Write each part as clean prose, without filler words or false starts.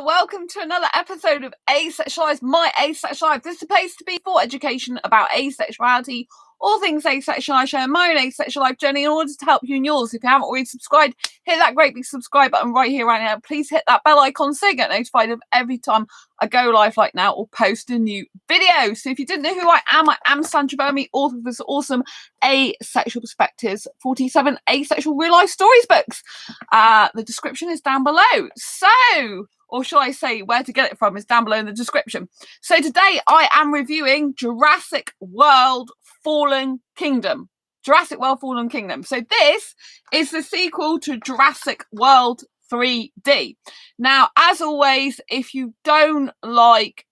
Welcome to another episode of Asexualise, my Asexual Life. This is a place to be for education about asexuality, all things asexual. I share my own asexual life journey in order to help you in yours. If you haven't already subscribed, hit that great big subscribe button right here, right now. Please hit that bell icon so you get notified of every time I go live like now or post a new video. So if you didn't know who I am Sandra Burmy, author of this awesome Asexual Perspectives 47 Asexual Real Life Stories books. The description is down below. So, or shall I say where to get it from is down below in the description. So today I am reviewing Jurassic World Fallen Kingdom. Jurassic World Fallen Kingdom. So this is the sequel to Jurassic World 3D. Now, as always, if you don't like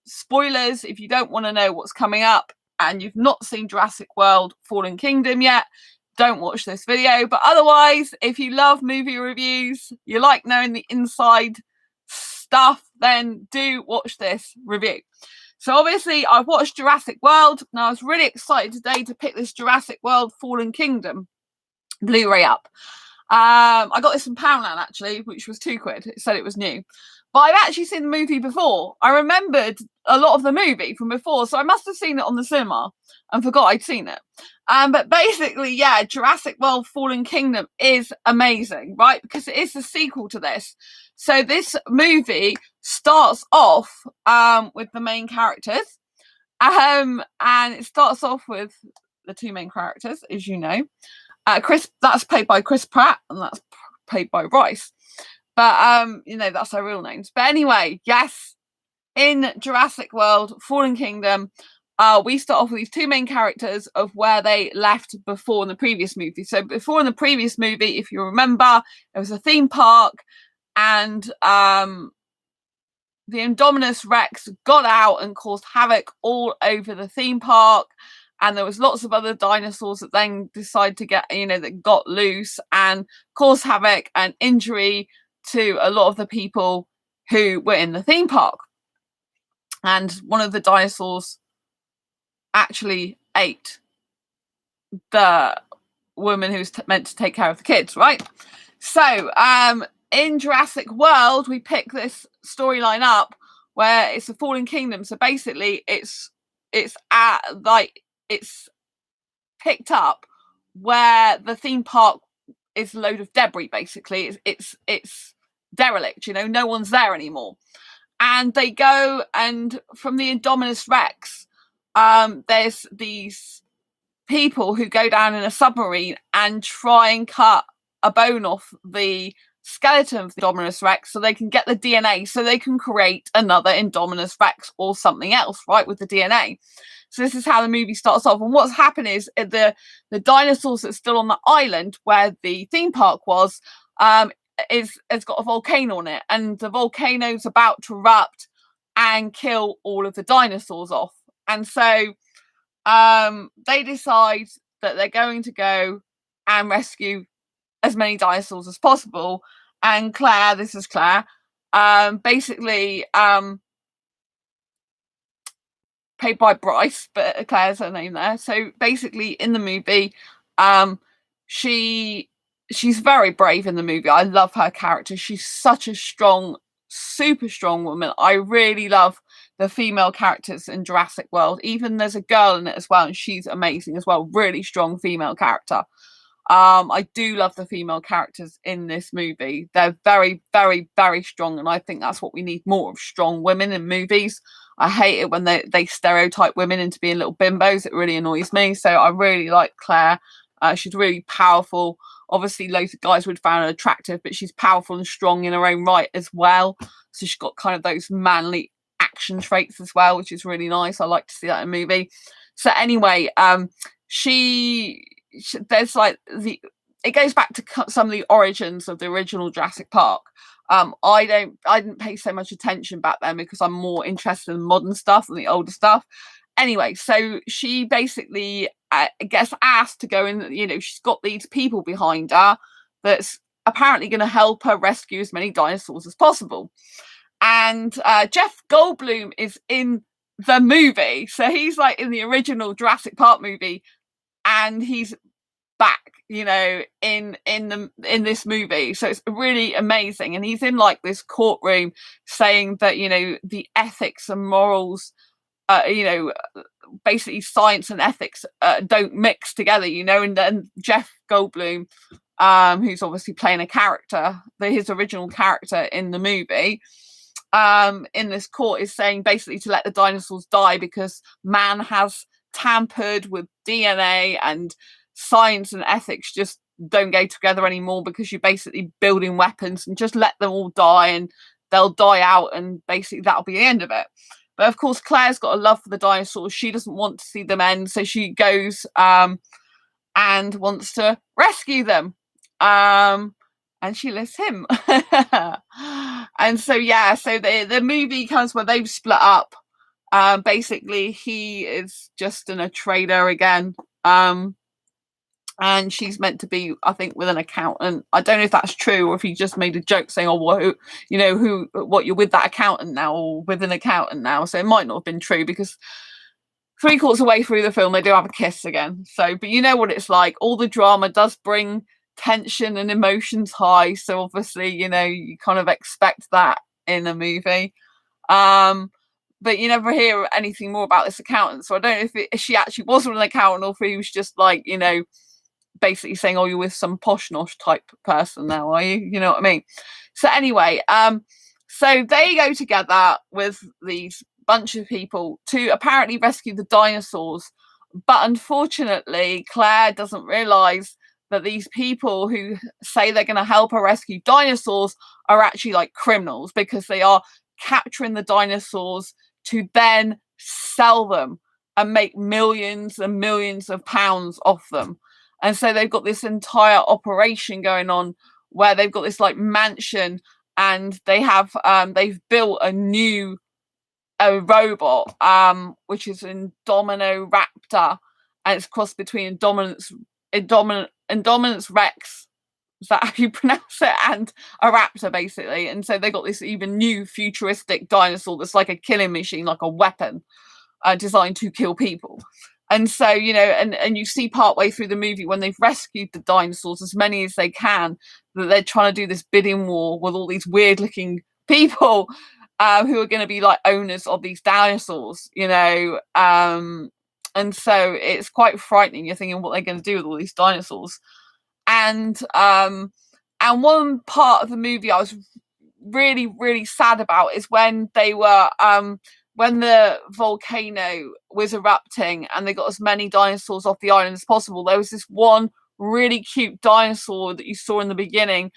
spoilers, if you don't want to know what's coming up and you've not seen Jurassic World Fallen Kingdom yet, don't watch this video. But otherwise, if you love movie reviews, you like knowing the inside stuff, then do watch this review. So obviously I've watched Jurassic World and I was really excited today to pick this Jurassic World Fallen Kingdom Blu-ray up. I got this from Poundland actually, which was £2. It said it was new, but I've actually seen the movie before. I remembered a lot of the movie from before, so I must have seen it on the cinema and forgot I'd seen it. But basically, yeah, Jurassic World Fallen Kingdom is amazing, right? Because it is the sequel to this. So this movie starts off with the main characters, and it starts off with the two main characters, as you know. Chris, that's played by Chris Pratt, and that's played by Rice. But you know, that's their real names. But anyway, yes, in Jurassic World Fallen Kingdom, we start off with these two main characters of where they left before in the previous movie. So before in the previous movie, if you remember, there was a theme park, and the Indominus Rex got out and caused havoc all over the theme park. And there was lots of other dinosaurs that then decided to get, you know, that got loose and caused havoc and injury to a lot of the people who were in the theme park. And one of the dinosaurs actually ate the woman who was meant to take care of the kids, right? So in Jurassic World, we pick this storyline up where it's a fallen kingdom. So basically it's picked up where the theme park is a load of debris. Basically it's derelict, you know, no one's there anymore. And they go, and from the Indominus Rex, there's these people who go down in a submarine and try and cut a bone off the skeleton of the Indominus Rex so they can get the DNA, so they can create another Indominus Rex or something else, right, with the DNA. So this is how the movie starts off. And what's happened is the dinosaurs that's still on the island where the theme park was, has got a volcano on it, and the volcano's about to erupt and kill all of the dinosaurs off. And so they decide that they're going to go and rescue as many dinosaurs as possible. And Claire, this is Claire, basically played by Bryce, but Claire's her name there. So basically in the movie, she's very brave in the movie. I love her character. She's such a strong, super strong woman. I really love the female characters in Jurassic World. Even there's a girl in it as well, and she's amazing as well. Really strong female character. I do love the female characters in this movie. They're very, very, very strong, and I think that's what we need more of, strong women in movies. I hate it when they stereotype women into being little bimbos. It really annoys me. So I really like Claire. She's really powerful. Obviously, loads of guys would find her attractive, but she's powerful and strong in her own right as well. So she's got kind of those manly action traits as well, which is really nice. I like to see that in a movie. So anyway, there's like it goes back to some of the origins of the original Jurassic Park. I didn't pay so much attention back then because I'm more interested in modern stuff than the older stuff. Anyway, so she basically gets asked to go in, you know, she's got these people behind her that's apparently going to help her rescue as many dinosaurs as possible. And Jeff Goldblum is in the movie. So he's like in the original Jurassic Park movie, and he's back, you know, in this movie. So it's really amazing. And he's in like this courtroom saying that, you know, the ethics and morals, you know, basically science and ethics don't mix together, you know. And then Jeff Goldblum, who's obviously playing a character, his original character in the movie, in this court, is saying basically to let the dinosaurs die because man has tampered with DNA, and science and ethics just don't go together anymore because you're basically building weapons, and just let them all die and they'll die out, and basically that'll be the end of it. But of course, Claire's got a love for the dinosaurs. She doesn't want to see them end, so she goes and wants to rescue them. And she lists him. And so, yeah, so the movie comes where they've split up. Basically, he is just a trader again. And she's meant to be, I think, with an accountant. I don't know if that's true, or if he just made a joke saying, "Oh, well, what you're with that accountant now, or with an accountant now." So it might not have been true, because 3/4 away through the film they do have a kiss again. So, but you know what it's like. All the drama does bring tension and emotions high. So obviously, you know, you kind of expect that in a movie. But you never hear anything more about this accountant. So I don't know if she actually wasn't an accountant, or if he was just like, you know, basically saying, "Oh, you're with some posh nosh type person now, are you?" You know what I mean? So anyway, so they go together with these bunch of people to apparently rescue the dinosaurs. But unfortunately, Claire doesn't realise that these people who say they're going to help her rescue dinosaurs are actually like criminals, because they are capturing the dinosaurs to then sell them and make millions and millions of pounds off them. And so they've got this entire operation going on where they've got this like mansion, and they have they've built a new robot, which is an Indominoraptor, and it's crossed between Indominus Rex, is that how you pronounce it, and a raptor, basically. And so they got this even new futuristic dinosaur that's like a killing machine, like a weapon, designed to kill people. And so, you know, and you see partway through the movie, when they've rescued the dinosaurs, as many as they can, that they're trying to do this bidding war with all these weird looking people who are going to be like owners of these dinosaurs, you know. And so it's quite frightening. You're thinking what they're going to do with all these dinosaurs. And one part of the movie I was really, really sad about is when they were when the volcano was erupting and they got as many dinosaurs off the island as possible. There was this one really cute dinosaur that you saw in the beginning,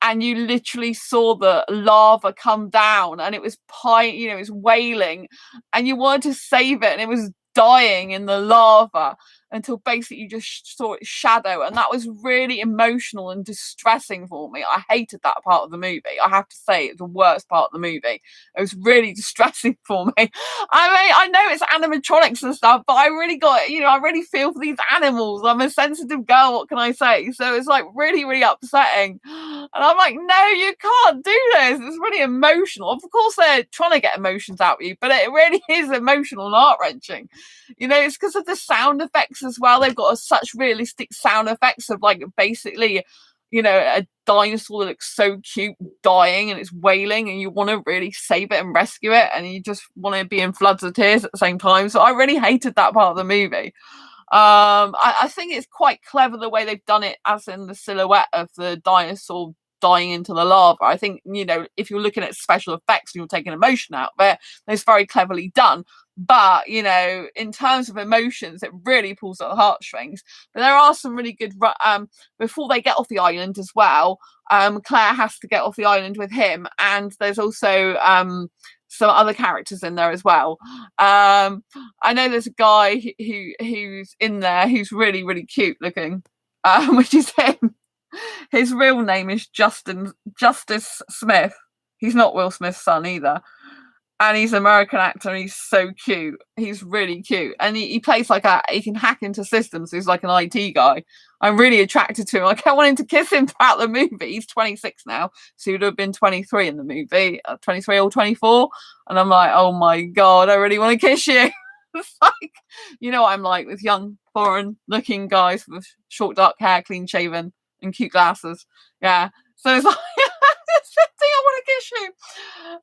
and you literally saw the lava come down, and it was it was wailing, and you wanted to save it, and it was dying in the lava until basically you just saw its shadow. And that was really emotional and distressing for me. I hated that part of the movie. I have to say, it's the worst part of the movie. It was really distressing for me. I mean, I know it's animatronics and stuff, but I really got, you know, I really feel for these animals. I'm a sensitive girl, what can I say? So it's like really, really upsetting. And I'm like, no, you can't do this. It's really emotional. Of course, they're trying to get emotions out of you, but it really is emotional and heart-wrenching. You know, it's because of the sound effects as well. They've got such realistic sound effects of like basically, you know, a dinosaur that looks so cute dying and it's wailing, and you want to really save it and rescue it, and you just want to be in floods of tears at the same time. So I really hated that part of the movie. I think it's quite clever the way they've done it, as in the silhouette of the dinosaur dying into the lava. I think, you know, if you're looking at special effects and you're taking emotion out of it, it's very cleverly done. But, you know, in terms of emotions, it really pulls at the heartstrings. But there are some really good, before they get off the island as well, Claire has to get off the island with him. And there's also some other characters in there as well. I know there's a guy who's in there who's really, really cute looking, which is him. His real name is Justice Smith. He's not Will Smith's son either. And he's an American actor, and he's so cute. He's really cute. And he plays like he can hack into systems. He's like an IT guy. I'm really attracted to him. I kept wanting to kiss him throughout the movie. He's 26 now, so he would have been 23 in the movie, 23 or 24. And I'm like, oh my God, I really want to kiss you. It's like, you know what I'm like with young foreign-looking guys with short dark hair, clean-shaven, and cute glasses. Yeah, so it's like it's the thing I want to kiss you.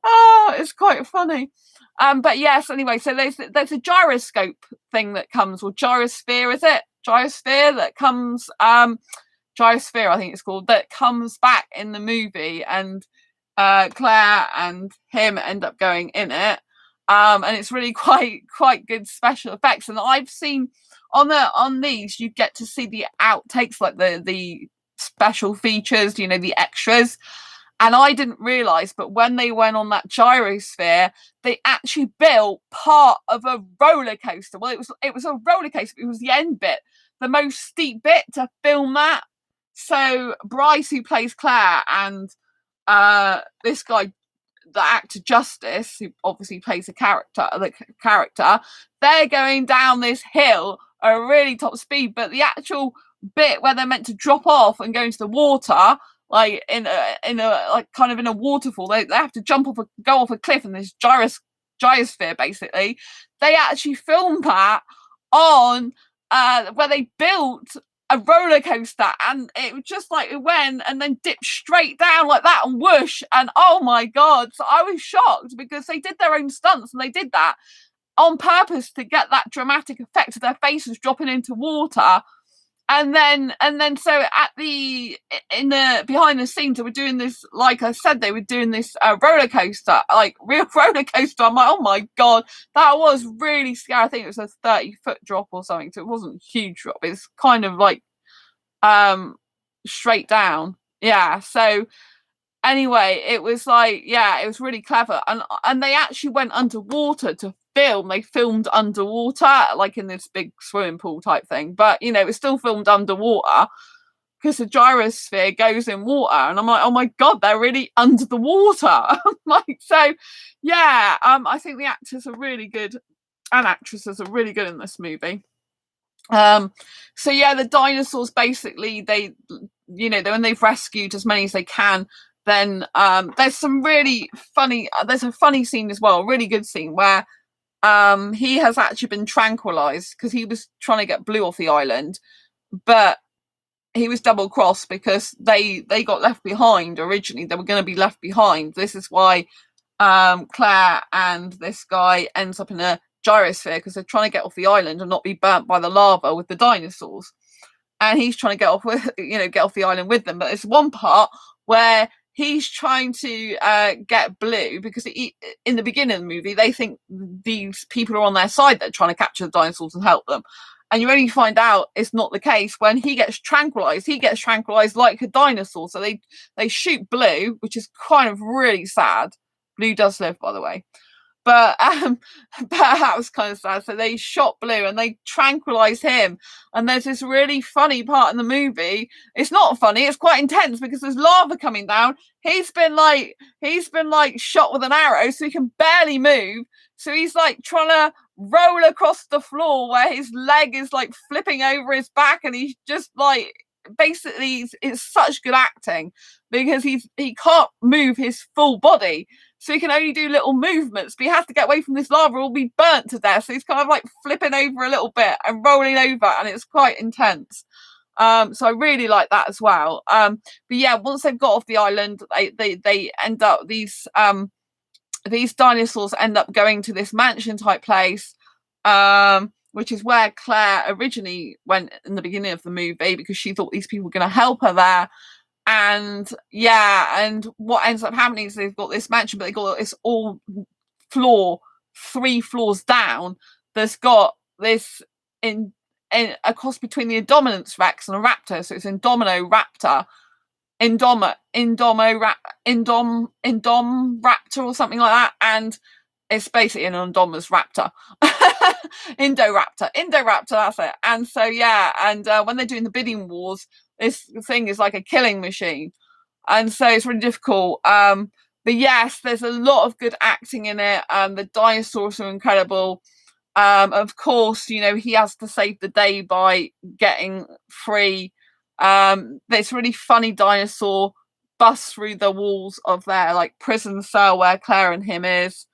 Oh, it's quite funny. But yes, anyway, so there's a gyroscope thing that comes, or gyrosphere, is it? Gyrosphere that comes, gyrosphere, I think it's called, that comes back in the movie, and Claire and him end up going in it. And it's really quite good special effects. And I've seen on these, you get to see the outtakes, like the special features, you know, the extras. And I didn't realise, but when they went on that gyrosphere, they actually built part of a roller coaster. Well, it was a roller coaster. It was the end bit, the most steep bit to film that. So Bryce, who plays Claire, and this guy, the actor Justice, who obviously plays the character, they're going down this hill at a really top speed. But the actual bit where they're meant to drop off and go into the water, like in a like kind of in a waterfall, they have to go off a cliff in this gyrosphere. Basically, they actually filmed that on where they built a roller coaster, and it was just like it went and then dipped straight down like that and whoosh, and oh my god, so I was shocked because they did their own stunts, and they did that on purpose to get that dramatic effect of their faces dropping into water. And then so at the behind the scenes, they were doing this, like I said, they were doing this roller coaster, like real roller coaster. I'm like, oh my god, that was really scary. I think it was a 30-foot drop or something, so it wasn't a huge drop. It's kind of like straight down. Yeah. So anyway, it was like, yeah, it was really clever, and they actually went underwater to film. They filmed underwater, like in this big swimming pool type thing, but you know, it was still filmed underwater because the gyrosphere goes in water, and I'm like, oh my god, they're really under the water. Like, so yeah, I think the actors are really good, and actresses are really good in this movie. So yeah, the dinosaurs, basically, they, you know, when they've rescued as many as they can, then there's some really funny, there's a funny scene as well, a really good scene where he has actually been tranquilized because he was trying to get Blue off the island, but he was double crossed because they got left behind. Originally they were going to be left behind. This is why Claire and this guy ends up in a gyrosphere, because they're trying to get off the island and not be burnt by the lava with the dinosaurs, and he's trying to get off the island with them. But there's one part where he's trying to get Blue, because in the beginning of the movie, they think these people are on their side. They're trying to capture the dinosaurs and help them. And you only find out it's not the case when he gets tranquilized. He gets tranquilized like a dinosaur. So they shoot Blue, which is kind of really sad. Blue does live, by the way. But that was kind of sad. So they shot Blue and they tranquilized him. And there's this really funny part in the movie. It's not funny, it's quite intense, because there's lava coming down. He's been like shot with an arrow, so he can barely move. So he's like trying to roll across the floor where his leg is like flipping over his back, and he's just like, basically, it's such good acting because he can't move his full body. So he can only do little movements, but he has to get away from this lava or will be burnt to death. So he's kind of like flipping over a little bit and rolling over, and it's quite intense. So I really like that as well. But yeah, once they've got off the island, they end up, these dinosaurs end up going to this mansion type place, which is where Claire originally went in the beginning of the movie, because she thought these people were going to help her there. And yeah, and what ends up happening is they've got this mansion, but they've got this all floor, 3 floors down, that's got this in a cross between the Indominus Rex and a raptor. So it's Indomino Raptor, Indom Raptor or something like that. And it's basically an Indominus Raptor. Indoraptor, that's it. And so yeah, and when they're doing the bidding wars, this thing is like a killing machine, and so it's really difficult. But yes, there's a lot of good acting in it. The dinosaurs are incredible. Of course, you know, he has to save the day by getting free. This really funny dinosaur busts through the walls of their like prison cell where Claire and him is,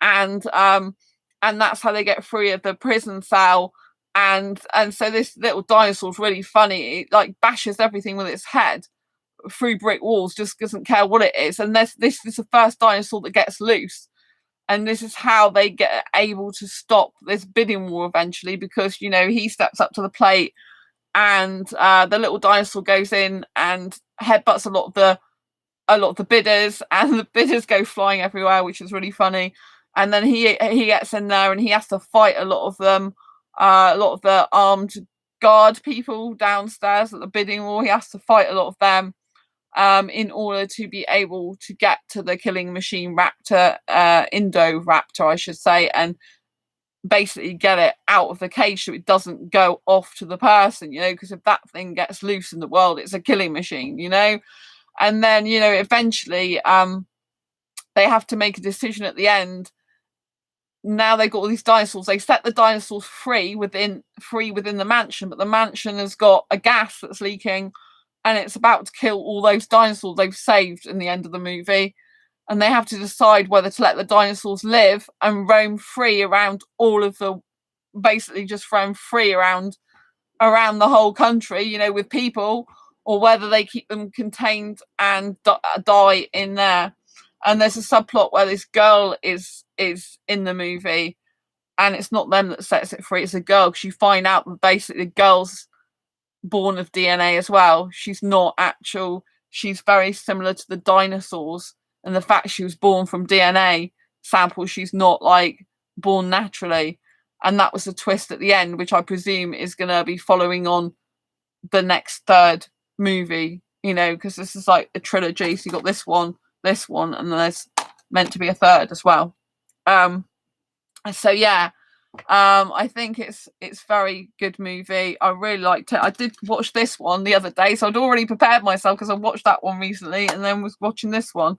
and that's how they get free of the prison cell. and so this little dinosaur's really funny. It like bashes everything with its head through brick walls, just doesn't care what it is. And this is the first dinosaur that gets loose. And this is how they get able to stop this bidding war eventually, because he steps up to the plate, and the little dinosaur goes in and headbutts a lot of the bidders, and the bidders go flying everywhere, which is really funny. And then he gets in there and he has to fight a lot of them, a lot of the armed guard people downstairs at the bidding war. He has to fight a lot of them in order to be able to get to the killing machine raptor, Indoraptor, I should say, and basically get it out of the cage so it doesn't go off to the person, because if that thing gets loose in the world, it's a killing machine, And then, eventually they have to make a decision at the end. Now they've got all these dinosaurs. They set the dinosaurs free within the mansion, but the mansion has got a gas that's leaking, and it's about to kill all those dinosaurs they've saved in the end of the movie. And they have to decide whether to let the dinosaurs live and roam free around basically just roam free around the whole country, with people, or whether they keep them contained and die in there. And there's a subplot where this girl is in the movie, and it's not them that sets it free, it's a girl, because you find out that basically the girl's born of DNA as well. She's not actual, she's very similar to the dinosaurs, and the fact she was born from DNA samples, she's not like born naturally. And that was a twist at the end, which I presume is going to be following on the next third movie, because this is like a trilogy. So you got this one, and then there's meant to be a third as well. So yeah, I think it's very good movie. I really liked it. I did watch this one the other day, so I'd already prepared myself because I watched that one recently and then was watching this one.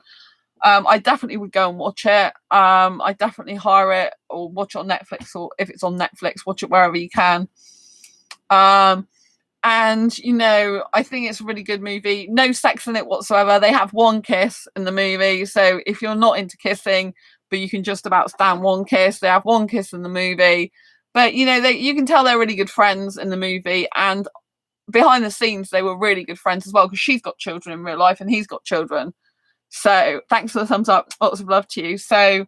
I definitely would go and watch it. I definitely hire it or watch it on Netflix, or if it's on Netflix, watch it wherever you can. And I think it's a really good movie. No sex in it whatsoever. They have one kiss in the movie, so if you're not into kissing but you can just about stand one kiss, they have one kiss in the movie. But you can tell they're really good friends in the movie, and behind the scenes they were really good friends as well, because she's got children in real life and he's got children. So thanks for the thumbs up, lots of love to you. So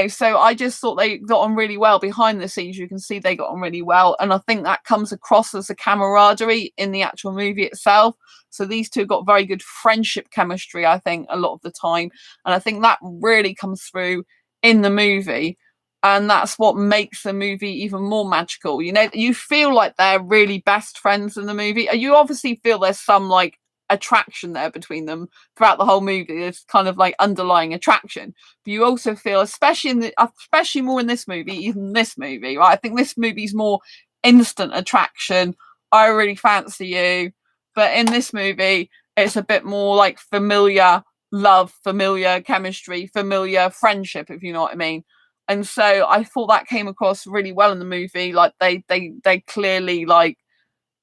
so I just thought they got on really well behind the scenes. You can see they got on really well. And I think that comes across as a camaraderie in the actual movie itself. So these two got very good friendship chemistry, I think, a lot of the time. And I think that really comes through in the movie. And that's what makes the movie even more magical. You feel like they're really best friends in the movie. You obviously feel there's some like attraction there between them throughout the whole movie. There's kind of like underlying attraction, but you also feel, especially more in this movie, even this movie, right? I think this movie's more instant attraction. I really fancy you. But in this movie, it's a bit more like familiar love, familiar chemistry, familiar friendship, if you know what I mean. And so I thought that came across really well in the movie. Like they clearly like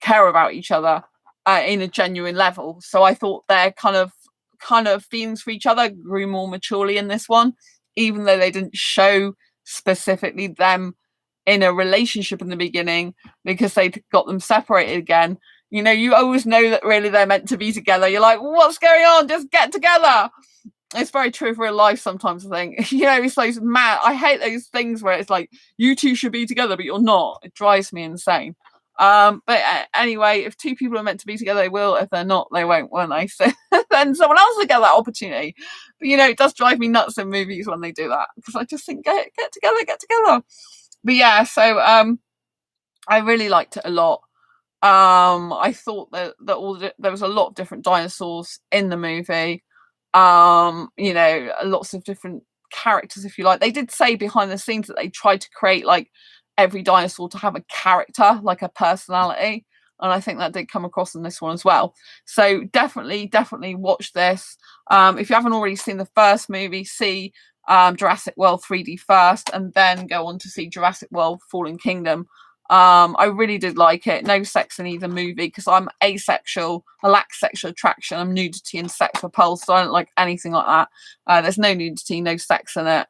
care about each other in a genuine level. So I thought their kind of feelings for each other grew more maturely in this one, even though they didn't show specifically them in a relationship in the beginning, because they got them separated again. You always know that really they're meant to be together. You're like, what's going on? Just get together. It's very true of real life sometimes, I think. It's like mad. I hate those things where it's like, you two should be together, but you're not. It drives me insane. But anyway, if two people are meant to be together, they will. If they're not, they won't they? So then someone else will get that opportunity. But it does drive me nuts in movies when they do that, because I just think get together. But yeah, so I really liked it a lot. I thought that there was a lot of different dinosaurs in the movie. Lots of different characters, if you like. They did say behind the scenes that they tried to create like every dinosaur to have a character, like a personality, and I think that did come across in this one as well. So definitely watch this. If you haven't already seen the first movie, see Jurassic World 3D first, and then go on to see Jurassic World Fallen Kingdom. I really did like it. No sex in either movie, because I'm asexual. I lack sexual attraction. I'm nudity and sex repulsed, so I don't like anything like that. There's no nudity, no sex in it.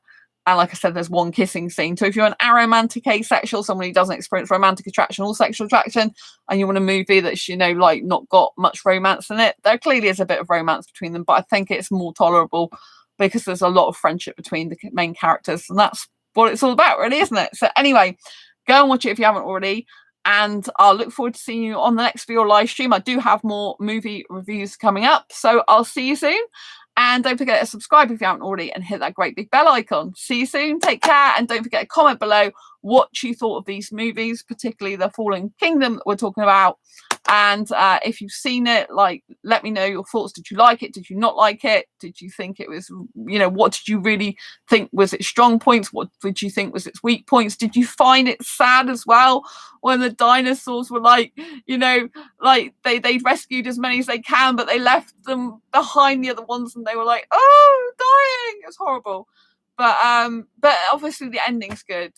And like I said, there's one kissing scene. So if you're an aromantic asexual, someone who doesn't experience romantic attraction or sexual attraction, and you want a movie that's, you know, like not got much romance in it, there clearly is a bit of romance between them, but I think it's more tolerable because there's a lot of friendship between the main characters, and that's what it's all about, really, isn't it? So anyway, go and watch it if you haven't already, and I'll look forward to seeing you on the next video live stream. I do have more movie reviews coming up, so I'll see you soon. And don't forget to subscribe if you haven't already, and hit that great big bell icon. See you soon. Take care. And don't forget to comment below what you thought of these movies, particularly the Fallen Kingdom that we're talking about. And if you've seen it, like, let me know your thoughts. Did you like it? Did you not like it? Did you think it was, you know, what did you really think was its strong points? What did you think was its weak points? Did you find it sad as well when the dinosaurs were like, you know, like they rescued as many as they can, but they left them behind, the other ones, and they were like, oh, dying. It's horrible. But obviously the ending's good.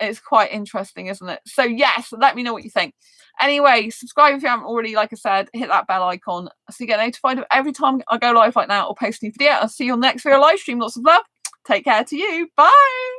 It's quite interesting, isn't it? So yes, let me know what you think. Anyway, subscribe if you haven't already. Like I said, hit that bell icon so you get notified of every time I go live like that or post a new video. I'll see you on the next video live stream. Lots of love. Take care to you. Bye.